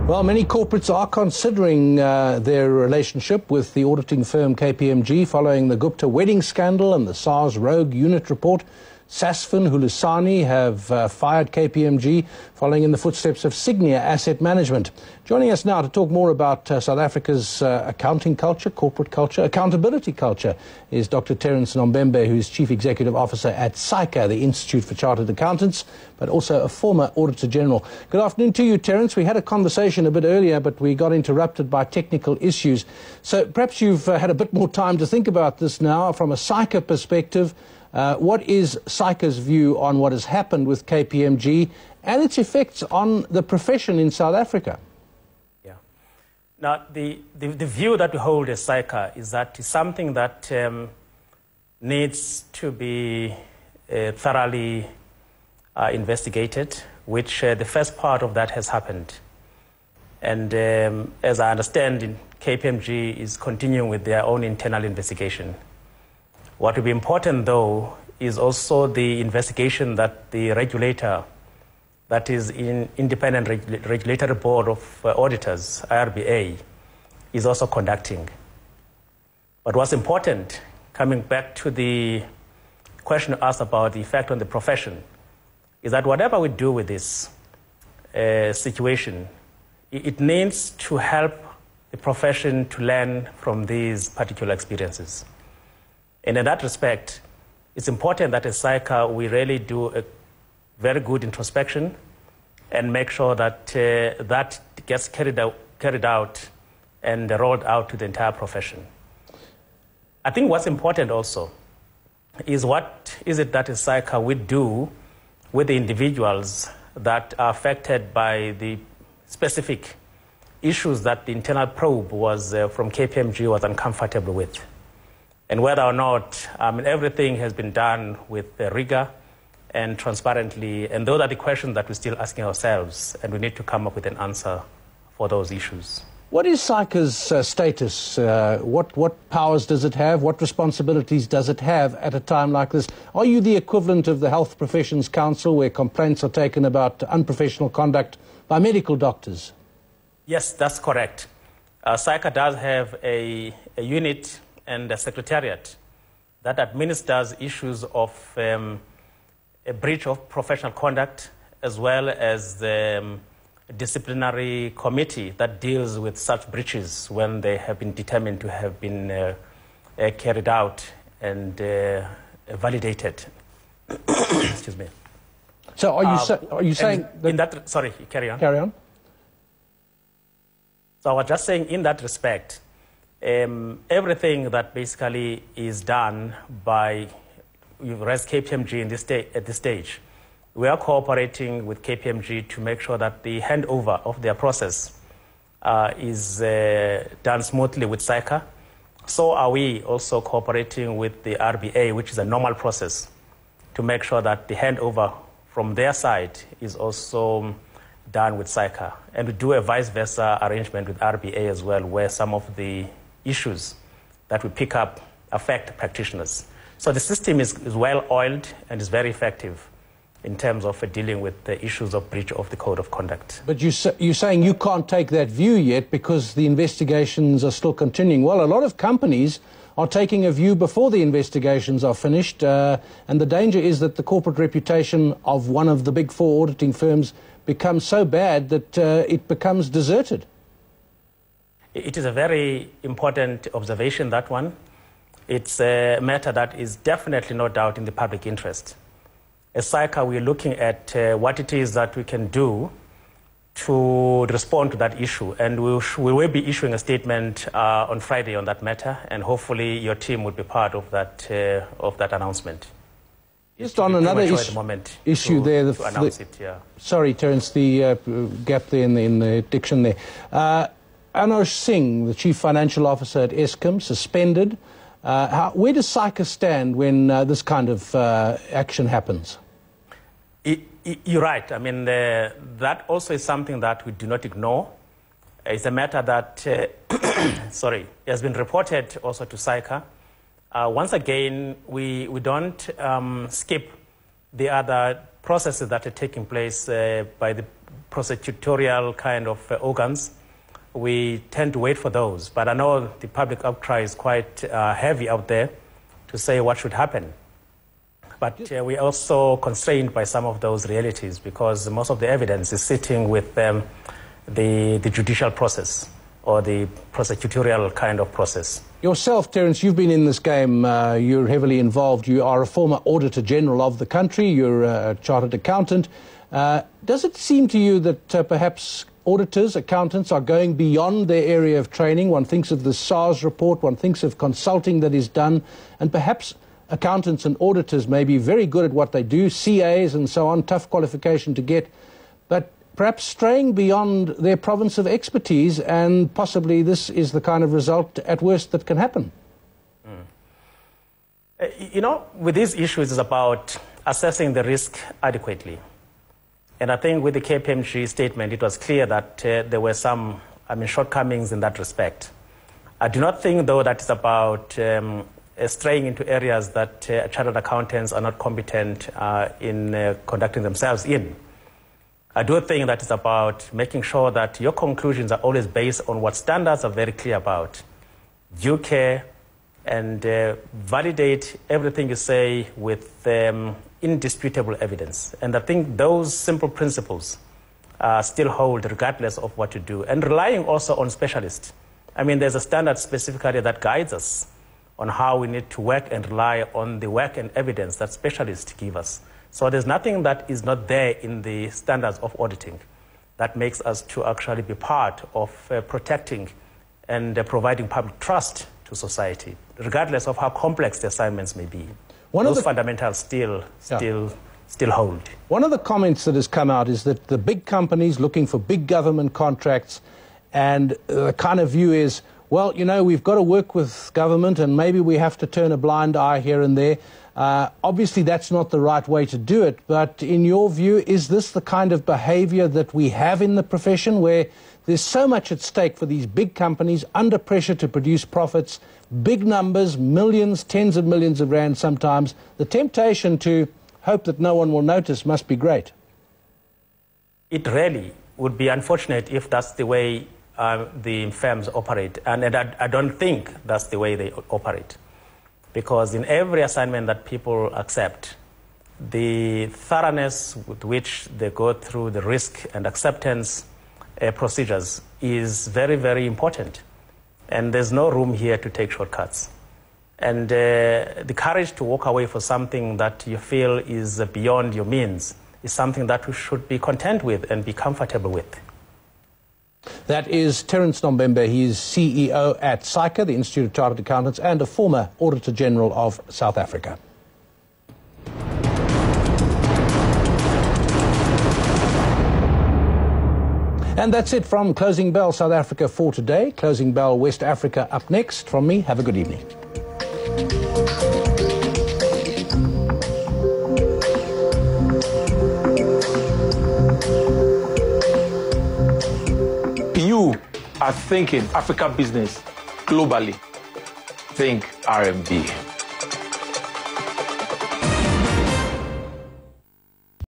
Well, many corporates are considering their relationship with the auditing firm KPMG following the Gupta wedding scandal and the SARS rogue unit report. Sasfin Hulusani have fired KPMG following in the footsteps of Signia Asset Management. Joining us now to talk more about South Africa's accounting culture, corporate culture, accountability culture is Dr. Terence Nombembe, who is Chief Executive Officer at SAICA, the Institute for Chartered Accountants, but also a former Auditor General. Good afternoon to you, Terence. We had a conversation a bit earlier, but we got interrupted by technical issues. So perhaps you've had a bit more time to think about this now from a SAICA perspective. What is SAICA's view on what has happened with KPMG and its effects on the profession in South Africa? Yeah. Now, the view that we hold as SAICA is that it's something that needs to be thoroughly investigated, which the first part of that has happened. And as I understand, KPMG is continuing with their own internal investigation. What will be important, though, is also the investigation that the regulator, that is in Independent Regulatory Board of Auditors, IRBA, is also conducting. But what's important, coming back to the question asked about the effect on the profession, is that whatever we do with this situation, it needs to help the profession to learn from these particular experiences. And in that respect, it's important that as SAICA, we really do a very good introspection and make sure that that gets carried out and rolled out to the entire profession. I think what's important also is what is it that as SAICA we do with the individuals that are affected by the specific issues that the internal probe was from KPMG was uncomfortable with. And whether or not everything has been done with rigor and transparently. And those are the questions that we're still asking ourselves, and we need to come up with an answer for those issues. What is SAICA's status? What powers does it have? What responsibilities does it have at a time like this? Are you the equivalent of the Health Professions Council, where complaints are taken about unprofessional conduct by medical doctors? Yes, that's correct. SAICA does have a unit and a secretariat that administers issues of a breach of professional conduct, as well as the disciplinary committee that deals with such breaches when they have been determined to have been carried out and validated. Excuse me. So are you saying that... Sorry, carry on. Carry on. So I was just saying, in that respect, everything that basically is done by KPMG at this stage, we are cooperating with KPMG to make sure that the handover of their process is done smoothly with SAICA. So are we also cooperating with the RBA, which is a normal process, to make sure that the handover from their side is also done with SAICA. And we do a vice versa arrangement with RBA as well, where some of the issues that we pick up affect practitioners. So the system is well-oiled and is very effective in terms of dealing with the issues of breach of the code of conduct. But you're saying you can't take that view yet because the investigations are still continuing. Well, a lot of companies are taking a view before the investigations are finished, and the danger is that the corporate reputation of one of the big four auditing firms becomes so bad that it becomes deserted. It is a very important observation, that one. It's a matter that is definitely no doubt in the public interest. As SAICA, we're looking at what it is that we can do to respond to that issue. And we will be issuing a statement on Friday on that matter, and hopefully your team will be part of that announcement. Just on another issue there. To announce it, yeah. Sorry, Terence, the gap there in the diction there. Anush Singh, the Chief Financial Officer at Eskom, suspended. Where does SAICA stand when this kind of action happens? You're right. I mean, that also is something that we do not ignore. It's a matter that, has been reported also to SAICA. Once again, we don't skip the other processes that are taking place by the prosecutorial kind of organs, we tend to wait for those. But I know the public outcry is quite heavy out there to say what should happen. But we're also constrained by some of those realities because most of the evidence is sitting with the judicial process or the prosecutorial kind of process. Yourself, Terence, you've been in this game. You're heavily involved. You are a former Auditor General of the country. You're a chartered accountant. Does it seem to you that perhaps auditors, accountants are going beyond their area of training? One thinks of the SARS report, one thinks of consulting that is done, and perhaps accountants and auditors may be very good at what they do, CAs and so on, tough qualification to get, but perhaps straying beyond their province of expertise, and possibly this is the kind of result at worst that can happen. You know, with these issues, it's about assessing the risk adequately. And I think with the KPMG statement, it was clear that there were some shortcomings in that respect. I do not think, though, that it's about straying into areas that chartered accountants are not competent in conducting themselves in. I do think that it's about making sure that your conclusions are always based on what standards are very clear about. Due care and validate everything you say with indisputable evidence. And I think those simple principles still hold regardless of what you do. And relying also on specialists. I mean, there's a standard specifically that guides us on how we need to work and rely on the work and evidence that specialists give us. So there's nothing that is not there in the standards of auditing that makes us to actually be part of protecting and providing public trust to society, regardless of how complex the assignments may be. Those fundamentals still hold. One of the comments that has come out is that the big companies looking for big government contracts, and the kind of view is, well, you know, we've got to work with government and maybe we have to turn a blind eye here and there. Obviously, that's not the right way to do it. But in your view, is this the kind of behavior that we have in the profession where there's so much at stake for these big companies under pressure to produce profits, big numbers, millions, tens of millions of rand sometimes? The temptation to hope that no one will notice must be great. It really would be unfortunate if that's the way the firms operate. And I don't think that's the way they operate. Because in every assignment that people accept, the thoroughness with which they go through the risk and acceptance procedures is very, very important. And there's no room here to take shortcuts. And the courage to walk away for something that you feel is beyond your means is something that we should be content with and be comfortable with. That is Terence Nombembe. He is CEO at SAICA, the Institute of Chartered Accountants, and a former Auditor General of South Africa. And that's it from Closing Bell South Africa for today. Closing Bell West Africa up next. From me, have a good evening. You are thinking Africa business globally. Think RMB.